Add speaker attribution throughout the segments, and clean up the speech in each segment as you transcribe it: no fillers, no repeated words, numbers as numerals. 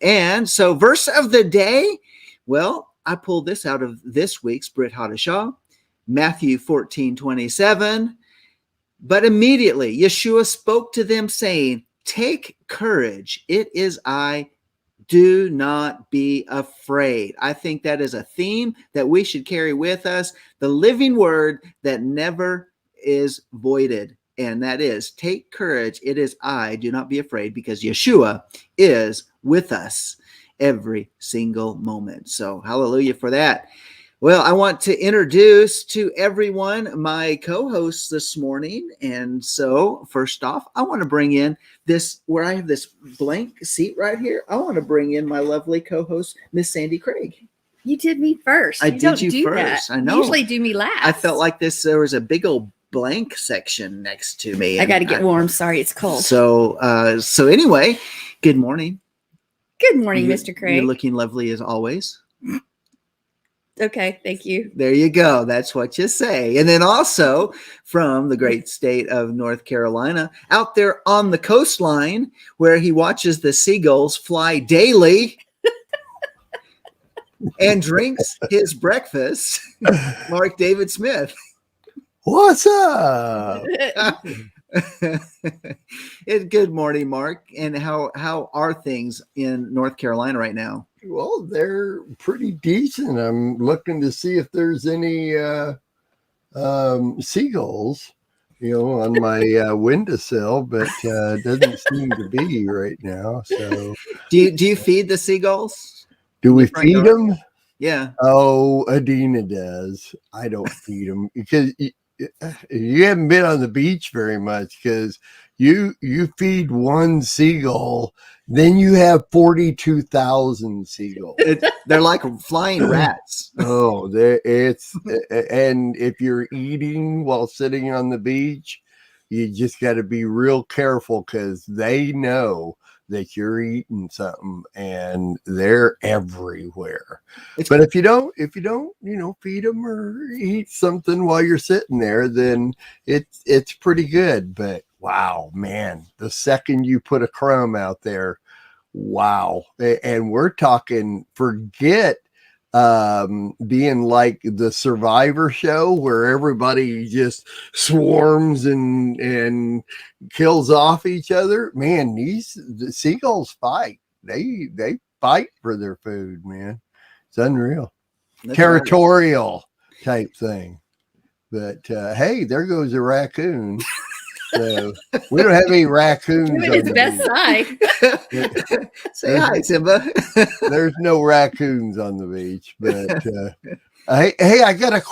Speaker 1: And so verse of the day, well, I pulled this out of this week's Brit Hadashah, Matthew 14:27. But immediately Yeshua spoke to them, saying, "Take courage, it is I, do not be afraid." I think that is a theme that we should carry with us, the living word that never is voided. And that is, take courage, it is I, do not be afraid, because Yeshua is with us every single moment. So hallelujah for that. Well, I want to introduce to everyone my co-hosts this morning. And so first off, I want to bring in this, where I have this blank seat right here. I want to bring in my lovely co-host, Miss Sandy Craig.
Speaker 2: You did me first.
Speaker 1: I did you first. I know.
Speaker 2: You usually do me last.
Speaker 1: I felt like there was a big old blank section next to me.
Speaker 2: I got to get warm. Sorry, it's cold.
Speaker 1: So anyway, good morning.
Speaker 2: Good morning, Mr. Craig.
Speaker 1: You're looking lovely as always.
Speaker 2: Okay, thank you.
Speaker 1: There you go. That's what you say. And then also from the great state of North Carolina, out there on the coastline where he watches the seagulls fly daily and drinks his breakfast, Mark David Smith.
Speaker 3: What's up?
Speaker 1: Good morning, Mark. And how are things in North Carolina right now?
Speaker 3: Well, they're pretty decent. I'm looking to see if there's any seagulls, on my windowsill, but doesn't seem to be right now. So,
Speaker 1: do you feed the seagulls?
Speaker 3: Do we feed them?
Speaker 1: Yeah.
Speaker 3: Oh, Adina does. I don't feed them because you haven't been on the beach very much, because you feed one seagull, then you have 42,000 seagulls.
Speaker 1: They're like flying rats.
Speaker 3: Oh, and if you're eating while sitting on the beach, you just got to be real careful, because they know that you're eating something, and they're everywhere. But if you don't, feed them or eat something while you're sitting there, then it's pretty good. But wow, man, the second you put a crumb out there, wow. And we're talking, forget being like the Survivor show where everybody just swarms and kills off each other. Man, the seagulls fight. They fight for their food, man. It's unreal. That's territorial type thing. But hey, there goes a raccoon. So we don't have any raccoons.
Speaker 2: It's best side.
Speaker 1: Say hi, Simba.
Speaker 3: There's no raccoons on the beach, but hey, I got a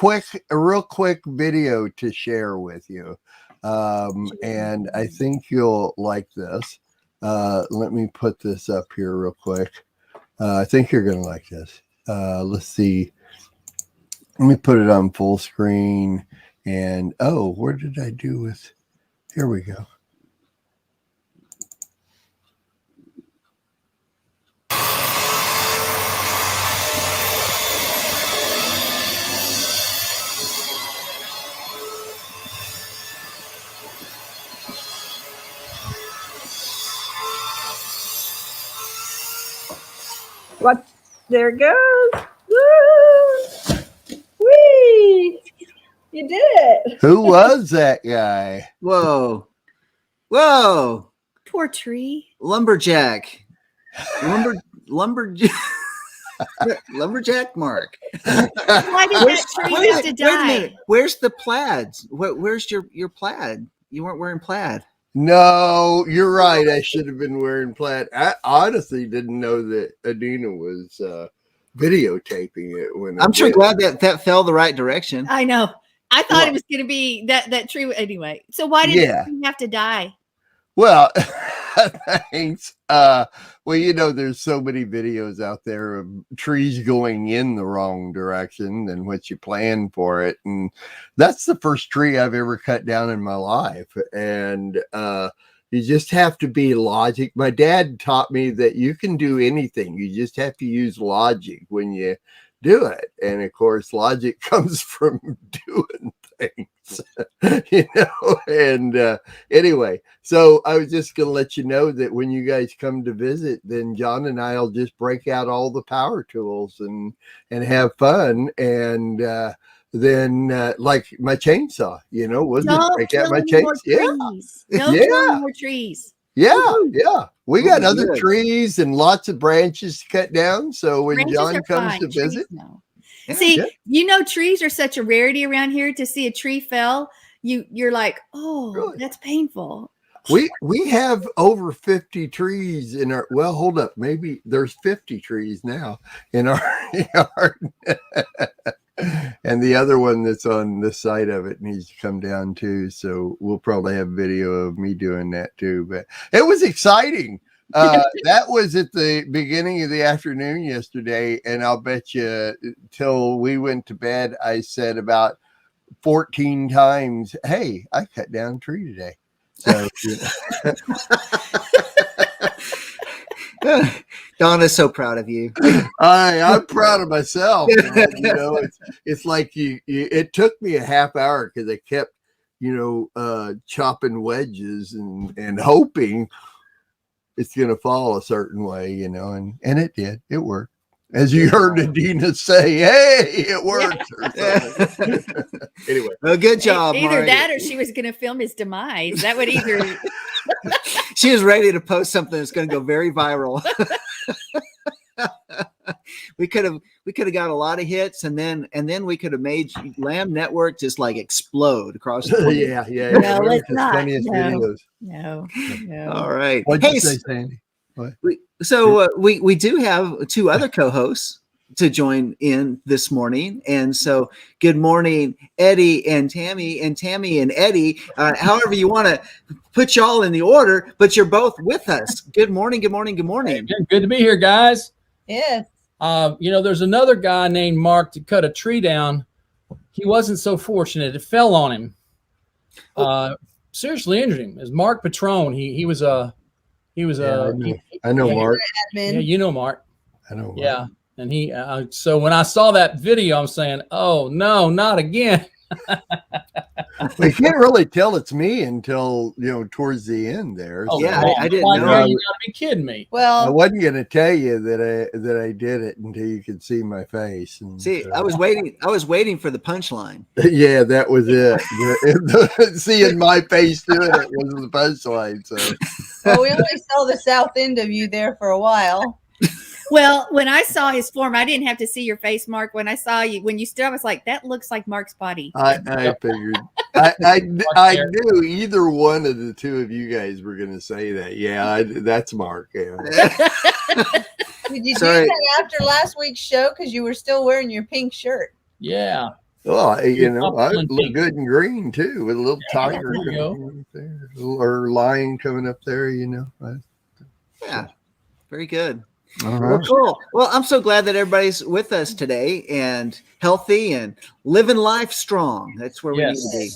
Speaker 3: real quick video to share with you, and I think you'll like this. Let me put this up here real quick. I think you're gonna like this. Let's see. Let me put it on full screen. And where did I do with? Here we go.
Speaker 4: What? There it goes. Woo! Whee! You did it.
Speaker 3: Who was that guy?
Speaker 1: Whoa.
Speaker 2: Poor tree.
Speaker 1: Lumberjack. Lumberjack Mark.
Speaker 2: Why did that tree have to die?
Speaker 1: Wait a minute. Where's the plaids? Where's your plaid? You weren't wearing plaid.
Speaker 3: No, you're right. I should have been wearing plaid. I honestly didn't know that Adina was videotaping it.
Speaker 1: I'm sure glad that fell the right direction.
Speaker 2: I know. I thought it was going to be that tree anyway. So why did it have to die?
Speaker 3: Well, thanks. Well, there's so many videos out there of trees going in the wrong direction than what you plan for it. And that's the first tree I've ever cut down in my life. And you just have to be logic. My dad taught me that you can do anything. You just have to use logic when you do it. And of course, logic comes from doing things. you know. And anyway, so I was just going to let you know that when you guys come to visit, then John and I'll just break out all the power tools and have fun. And then like my chainsaw, you know, we'll just
Speaker 2: Don't
Speaker 3: break out
Speaker 2: kill
Speaker 3: my
Speaker 2: any more
Speaker 3: chainsaw.
Speaker 2: trees. No
Speaker 3: Yeah.
Speaker 2: killing more trees.
Speaker 3: Yeah, yeah. We got
Speaker 1: Oh,
Speaker 3: other
Speaker 1: good.
Speaker 3: trees and lots of branches to cut down. So when
Speaker 2: Branches
Speaker 3: John
Speaker 2: are
Speaker 3: comes
Speaker 2: fine.
Speaker 3: to
Speaker 2: Trees,
Speaker 3: visit,
Speaker 2: no.
Speaker 1: Yeah.
Speaker 2: See,
Speaker 3: Yeah.
Speaker 2: you know, trees are such a rarity around here. To see a tree fell, you're like, oh,
Speaker 3: Really?
Speaker 2: that's painful.
Speaker 3: we have over 50 trees in our, well, hold up, maybe there's 50 trees now in our yard. And the other one that's on this side of it needs to come down too. So we'll probably have video of me doing that too. But it was exciting. That was at the beginning of the afternoon yesterday. And I'll bet you till we went to bed, I said about 14 times, hey, I cut down a tree today. So, you know.
Speaker 1: Donna's so proud of you.
Speaker 3: I'm proud of myself. Man. You know, it's like it took me a half hour because I kept, you know, chopping wedges and hoping it's going to fall a certain way, you know, and it did. It worked. As you heard Adina say, hey, it worked.
Speaker 1: Yeah.
Speaker 3: Anyway.
Speaker 1: Well, good job,
Speaker 2: Either
Speaker 1: Marty.
Speaker 2: that or she was going to film his demise. That would either.
Speaker 1: She was ready to post something that's going to go very viral. we could have got a lot of hits, and then we could have made Lamb Network just like explode across the board.
Speaker 3: Yeah.
Speaker 2: No,
Speaker 3: Those
Speaker 2: let's
Speaker 3: are the
Speaker 2: not.
Speaker 3: funniest
Speaker 2: No.
Speaker 3: videos.
Speaker 2: No.
Speaker 1: All right.
Speaker 3: What'd
Speaker 1: Hey,
Speaker 3: you say, Sandy?
Speaker 1: we do have two other co-hosts to join in this morning, and so good morning, Eddie and Tammy, and Eddie, however you want to put y'all in the order, but you're both with us. Good morning.
Speaker 5: Hey, good to be here, guys.
Speaker 4: Yes.
Speaker 5: You know, there's another guy named Mark that cut a tree down. He wasn't so fortunate; it fell on him. Seriously injured him. Is Mark Patron? He was a.
Speaker 3: I know Mark.
Speaker 5: Yeah, you know Mark.
Speaker 3: I know Mark.
Speaker 5: Yeah, and he. So when I saw that video, I'm saying, "Oh no, not again!"
Speaker 3: Well, you can't really tell it's me until, you know, towards the end there.
Speaker 5: Oh,
Speaker 1: Yeah,
Speaker 5: come on.
Speaker 1: I didn't
Speaker 5: Like,
Speaker 1: know.
Speaker 5: You gotta be kidding me.
Speaker 3: I
Speaker 4: Well,
Speaker 3: wasn't going to tell you that I did it until you could see my face. And
Speaker 1: See, I was waiting for the punchline.
Speaker 3: yeah, that was it. Seeing my face doing it was the punchline. So
Speaker 4: we only saw the south end of you there for a while.
Speaker 2: Well, when I saw his form, I didn't have to see your face, Mark. When I saw you, when you stood, I was like, that looks like Mark's body.
Speaker 3: I figured I knew either one of the two of you guys were going to say that. Yeah, that's Mark. Yeah.
Speaker 4: Did you
Speaker 1: Sorry.
Speaker 4: do that after last week's show? Because you were still wearing your pink shirt.
Speaker 5: Yeah.
Speaker 3: Well, you know, I
Speaker 5: Pink.
Speaker 3: look good in green too, with a little tiger
Speaker 5: there you go.
Speaker 3: coming up there, or lion coming up there. You know.
Speaker 1: Yeah, very good.
Speaker 3: All
Speaker 1: Well,
Speaker 3: right.
Speaker 1: cool. Well, I'm so glad that everybody's with us today and healthy and living life strong. That's where we need to be.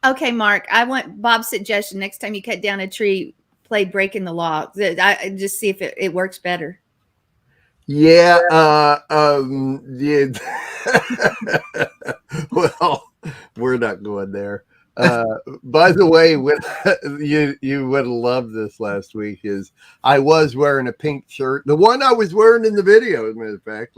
Speaker 2: Okay, Mark, I want Bob's suggestion. Next time you cut down a tree, play Breaking the Law. I just see if it works better.
Speaker 3: Yeah. Yeah. Well, we're not going there. By the way, what you would have loved this last week is I was wearing a pink shirt, the one I was wearing in the video, as a matter of fact,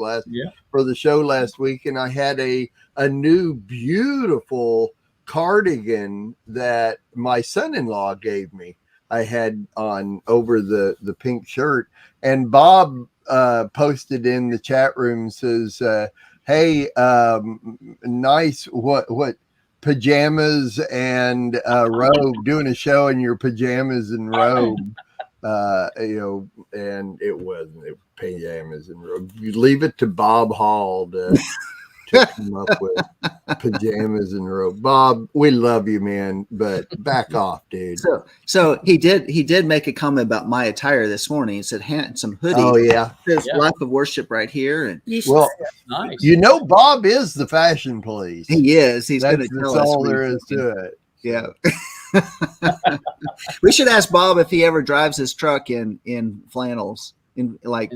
Speaker 3: for the show last week, and I had a new beautiful cardigan that my son-in-law gave me. I had on over the pink shirt, and Bob posted in the chat room, says, "Hey, nice what." Pajamas and robe, doing a show in your pajamas and robe, you know, and it wasn't pajamas and robe. You leave it to Bob Hall to come up with pajamas and robe. Bob, we love you, man, but back off, dude.
Speaker 1: So he did make a comment about my attire this morning. He said handsome hoodie.
Speaker 3: Oh yeah,
Speaker 1: There's
Speaker 5: Yeah.
Speaker 1: Life of Worship right here, and
Speaker 2: You should
Speaker 3: well,
Speaker 5: Nice.
Speaker 3: you know, Bob is the fashion police.
Speaker 1: he is. He's going to
Speaker 3: That's
Speaker 1: tell us.
Speaker 3: all
Speaker 1: what
Speaker 3: there
Speaker 1: he's
Speaker 3: is
Speaker 1: thinking.
Speaker 3: to it.
Speaker 1: Yeah. We should ask Bob if he ever drives his truck in flannels, in like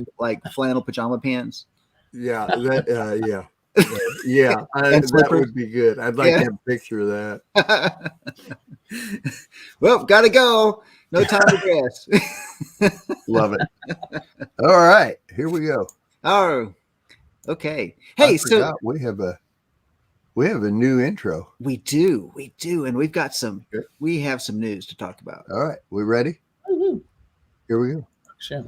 Speaker 1: flannel pajama pants.
Speaker 3: Yeah, that, yeah. Yeah,
Speaker 1: And
Speaker 3: that
Speaker 1: slippers.
Speaker 3: would be good. I'd like
Speaker 1: Yeah.
Speaker 3: to have a picture of that.
Speaker 1: Well, gotta go. No time to dress.
Speaker 3: Love it. All right, here we go.
Speaker 1: Oh, okay.
Speaker 3: I
Speaker 1: Hey, so
Speaker 3: forgot we have a new intro.
Speaker 1: we do, and we've got some.
Speaker 3: Okay.
Speaker 1: We have some news to talk about.
Speaker 3: All right, we ready?
Speaker 5: Woo-hoo.
Speaker 3: Here we go.
Speaker 5: Sure.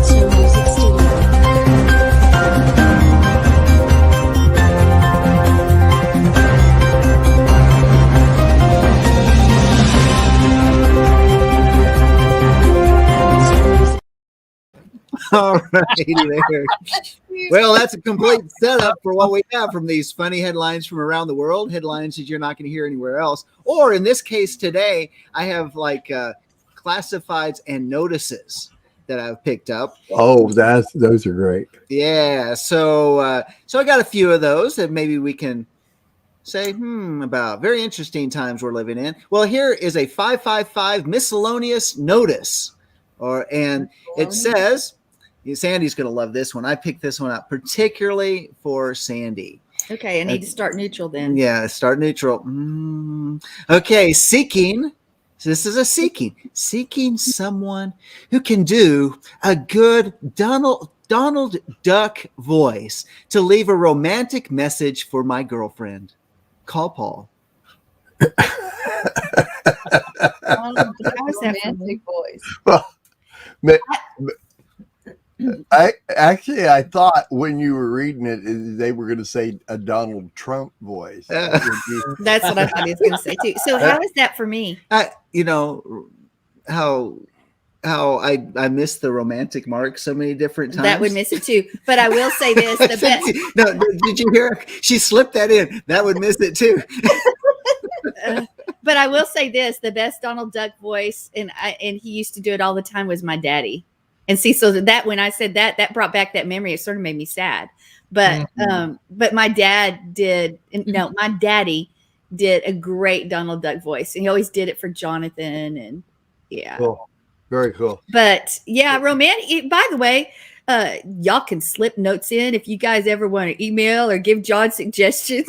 Speaker 6: Chill Music Studio.
Speaker 1: All righty there. Well, that's a complete setup for what we have from these funny headlines from around the world. Headlines that you're not going to hear anywhere else. Or in this case today, I have like classifieds and notices that I've picked up.
Speaker 3: Oh, those are great.
Speaker 1: Yeah, so I got a few of those that maybe we can say about. Very interesting times we're living in. Well, here is a 555 miscellaneous notice, and it says, Sandy's going to love this one. I picked this one up particularly for Sandy.
Speaker 2: Okay, I need to start neutral then.
Speaker 1: Yeah, start neutral. Okay, seeking. So this is a seeking someone who can do a good Donald Duck voice to leave a romantic message for my girlfriend. Call Paul.
Speaker 2: How is that for
Speaker 4: Romantic voice.
Speaker 3: Well, I thought when you were reading it, they were going to say a Donald Trump voice. That would be-
Speaker 2: That's what I thought he was going to say too. So how is that for me?
Speaker 1: You know how I missed the romantic mark so many different times.
Speaker 2: That would miss it too. But I will say this: the best.
Speaker 1: No, did you hear her? She slipped that in. That would miss it too.
Speaker 2: But I will say this: the best Donald Duck voice, and he used to do it all the time, was my daddy. And see, so that when I said that brought back that memory. It sort of made me sad. But but my dad did. No, my daddy did a great Donald Duck voice, and he always did it for Jonathan. And yeah,
Speaker 3: Cool. Very cool.
Speaker 2: but yeah, romantic. By the way, y'all can slip notes in if you guys ever want to email or give John suggestions.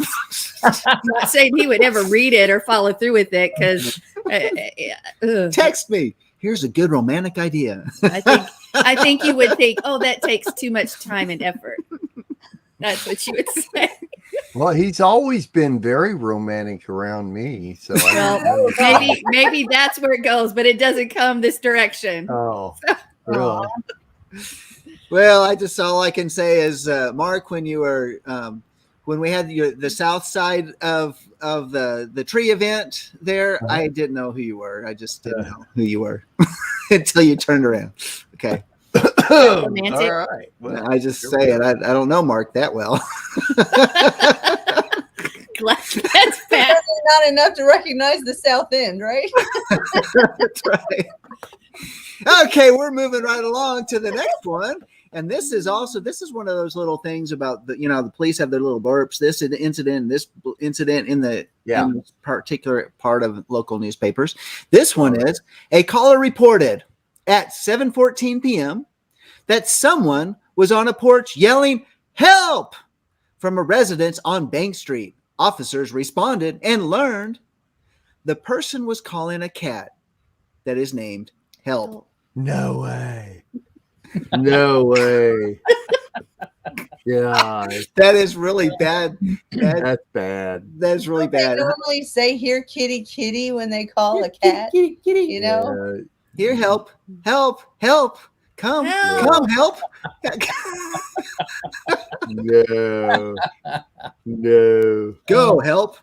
Speaker 2: I'm not saying he would ever read it or follow through with it because
Speaker 1: Text me. Here's a good romantic idea.
Speaker 2: I think you would think, oh, that takes too much time and effort. That's what you would say.
Speaker 3: Well, he's always been very romantic around me. So I don't
Speaker 2: Well,
Speaker 3: know.
Speaker 2: maybe that's where it goes, but it doesn't come this direction.
Speaker 3: Oh, really?
Speaker 1: Well, all I can say is, Mark, when you were when we had the south side of the tree event there, I didn't know who you were. I just didn't know who you were until you turned around. Okay.
Speaker 2: Romantic.
Speaker 3: All right. Well,
Speaker 1: I just say it. I don't know Mark that well.
Speaker 2: That's bad.
Speaker 4: Not enough to recognize the South End, right?
Speaker 1: That's right. Okay, we're moving right along to the next one. And this is one of those little things about the police have their little burps. This incident in the in this particular part of local newspapers. This one is a caller reported at 7:14 p.m. that someone was on a porch yelling "Help!" from a residence on Bank Street. Officers responded and learned the person was calling a cat that is named Help.
Speaker 3: no way. No way. Yeah,
Speaker 1: That is really bad.
Speaker 3: that's bad.
Speaker 1: That's really
Speaker 4: Don't they
Speaker 1: bad.
Speaker 4: normally say "here, kitty, kitty" when they call a cat. You know,
Speaker 3: Yeah.
Speaker 1: Here, help, come,
Speaker 2: Help.
Speaker 1: come, help.
Speaker 3: No. No.
Speaker 1: Go, help.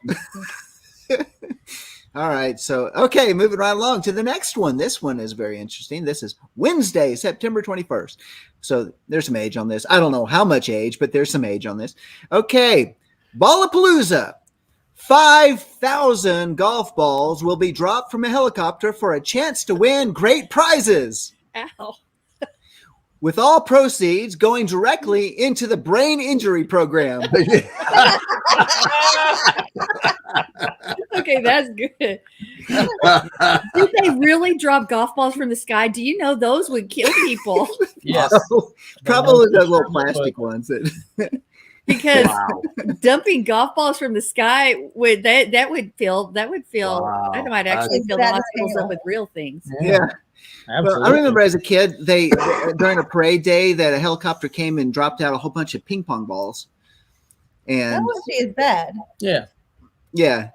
Speaker 1: All right. So, okay, moving right along to the next one. This one is very interesting. This is Wednesday, September 21st. So there's some age on this. I don't know how much age, but there's some age on this. Okay. Ballapalooza. 5,000 golf balls will be dropped from a helicopter for a chance to win great prizes,
Speaker 2: Ow.
Speaker 1: with all proceeds going directly into the brain injury program.
Speaker 2: Okay, that's good. Did they really drop golf balls from the sky? Do you know those would kill people?
Speaker 5: Yes.
Speaker 1: Probably the little plastic ones.
Speaker 2: Because
Speaker 3: Wow.
Speaker 2: dumping golf balls from the sky would that would fill
Speaker 3: Wow.
Speaker 2: that might actually
Speaker 4: That's-
Speaker 2: fill the
Speaker 4: That's
Speaker 2: hospitals
Speaker 4: hail.
Speaker 2: up with real things.
Speaker 1: Yeah.
Speaker 5: Absolutely.
Speaker 1: Well, I remember as a kid, they during a parade day that a helicopter came and dropped out a whole bunch of ping pong balls.
Speaker 4: That
Speaker 1: And
Speaker 4: wouldn't be as bad.
Speaker 5: Yeah.
Speaker 1: yeah,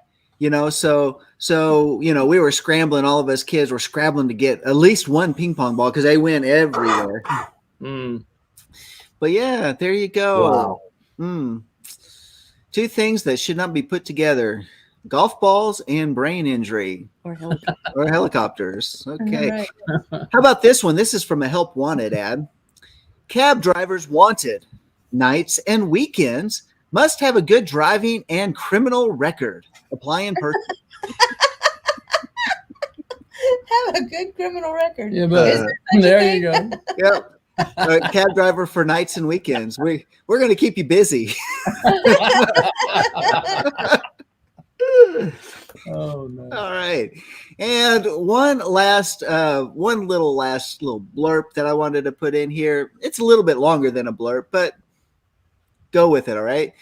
Speaker 1: so we were scrambling, all of us kids were scrambling to get at least one ping pong ball because they went everywhere.
Speaker 5: Mm.
Speaker 1: But yeah, there you go.
Speaker 3: Wow.
Speaker 1: Two things that should not be put together: golf balls and brain injury
Speaker 2: Or helicopter.
Speaker 1: or helicopters. Okay.
Speaker 4: Right.
Speaker 1: How about this one? This is from a Help Wanted ad. Cab drivers wanted nights and weekends must have a good driving and criminal record. Apply in person.
Speaker 4: Have a good criminal record.
Speaker 5: Yeah, but
Speaker 4: Is there such a
Speaker 5: there
Speaker 4: thing?
Speaker 5: you go.
Speaker 1: Yep. Cab driver for nights and weekends. We're going to keep you busy.
Speaker 5: Oh no.
Speaker 1: All right. And one little blurb that I wanted to put in here. It's a little bit longer than a blurb, but go with it. All right.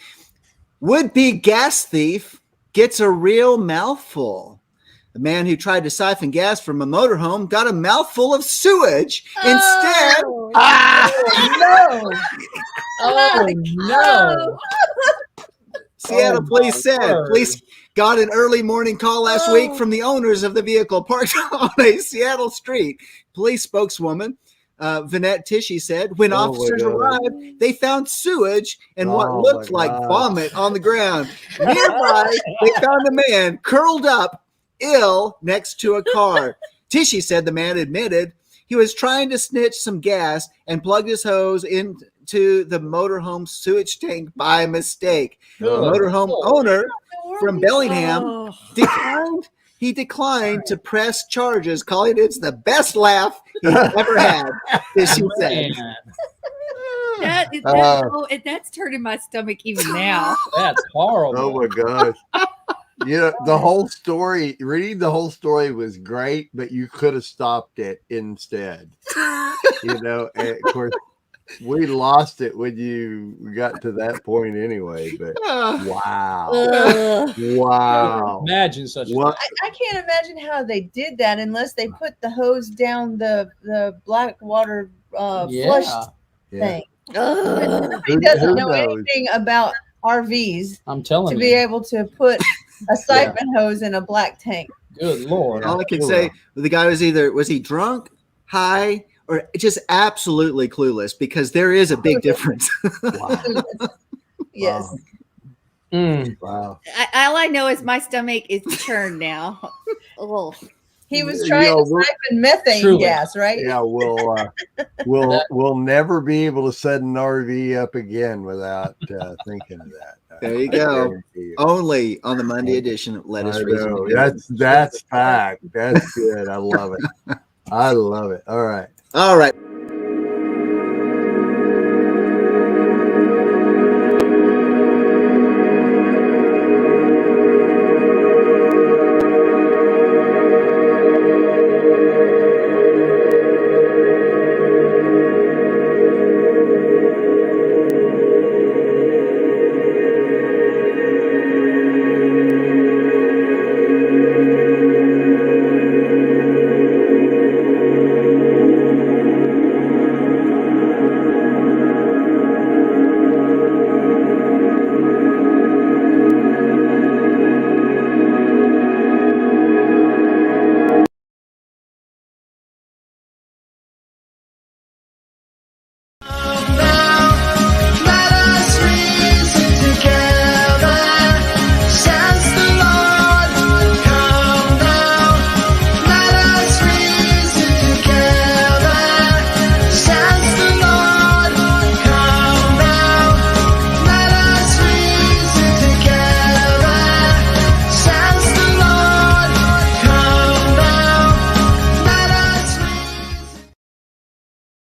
Speaker 1: Would-be gas thief gets a real mouthful. The man who tried to siphon gas from a motorhome got a mouthful of sewage instead.
Speaker 4: Oh, no.
Speaker 5: Oh no.
Speaker 1: Seattle
Speaker 5: Oh,
Speaker 1: police
Speaker 5: my
Speaker 1: said
Speaker 5: word.
Speaker 1: police got an early morning call last week from the owners of the vehicle parked on a Seattle street. Police spokeswoman Vanette Tishy said, when
Speaker 3: Oh, my
Speaker 1: officers
Speaker 3: God.
Speaker 1: arrived, they found sewage and what
Speaker 3: Oh,
Speaker 1: looked
Speaker 3: my
Speaker 1: like
Speaker 3: God.
Speaker 1: vomit on the ground. Nearby, they found a man curled up, ill, next to a car. Tishy said the man admitted he was trying to snitch some gas and plugged his hose into the motorhome sewage tank by mistake. The motorhome owner from Bellingham
Speaker 2: Oh.
Speaker 1: declined to press charges, calling it the best laugh he's ever had. Tishy said.
Speaker 5: Man,
Speaker 2: That's turning my stomach even now.
Speaker 5: that's horrible.
Speaker 3: Oh my gosh. The whole story, reading the whole story was great, but you could have stopped it instead. And of course, we lost it when you got to that point anyway, but wow.
Speaker 2: Ugh.
Speaker 3: Wow.
Speaker 5: Imagine such a
Speaker 3: What?
Speaker 4: I can't imagine how they did that unless they put the hose down the black water flush
Speaker 3: Yeah.
Speaker 4: thing.
Speaker 2: Ugh.
Speaker 4: He
Speaker 3: Who
Speaker 4: doesn't know
Speaker 3: knows?
Speaker 4: anything about RVs
Speaker 5: I'm telling
Speaker 4: to
Speaker 5: you.
Speaker 4: be able to put a siphon hose in a black tank.
Speaker 5: Good Lord.
Speaker 1: All I can say, the guy was he drunk, high, or just absolutely clueless, because there is a big difference.
Speaker 3: Wow.
Speaker 4: Yes.
Speaker 5: Mm.
Speaker 3: Wow.
Speaker 2: All I know is my stomach is turned now. Oh.
Speaker 4: He was
Speaker 3: You
Speaker 4: trying
Speaker 3: know,
Speaker 4: to
Speaker 3: we're-
Speaker 4: siphon methane
Speaker 5: Truly.
Speaker 4: gas, right?
Speaker 3: Yeah, we'll never be able to set an RV up again without thinking of that.
Speaker 1: There you
Speaker 3: I
Speaker 1: go.
Speaker 3: guarantee you.
Speaker 1: Only on the Monday edition of Let Us
Speaker 3: I
Speaker 1: Raise
Speaker 3: know.
Speaker 1: Them.
Speaker 3: That's fact. That's good. I love it. I love it. All right.
Speaker 1: All right.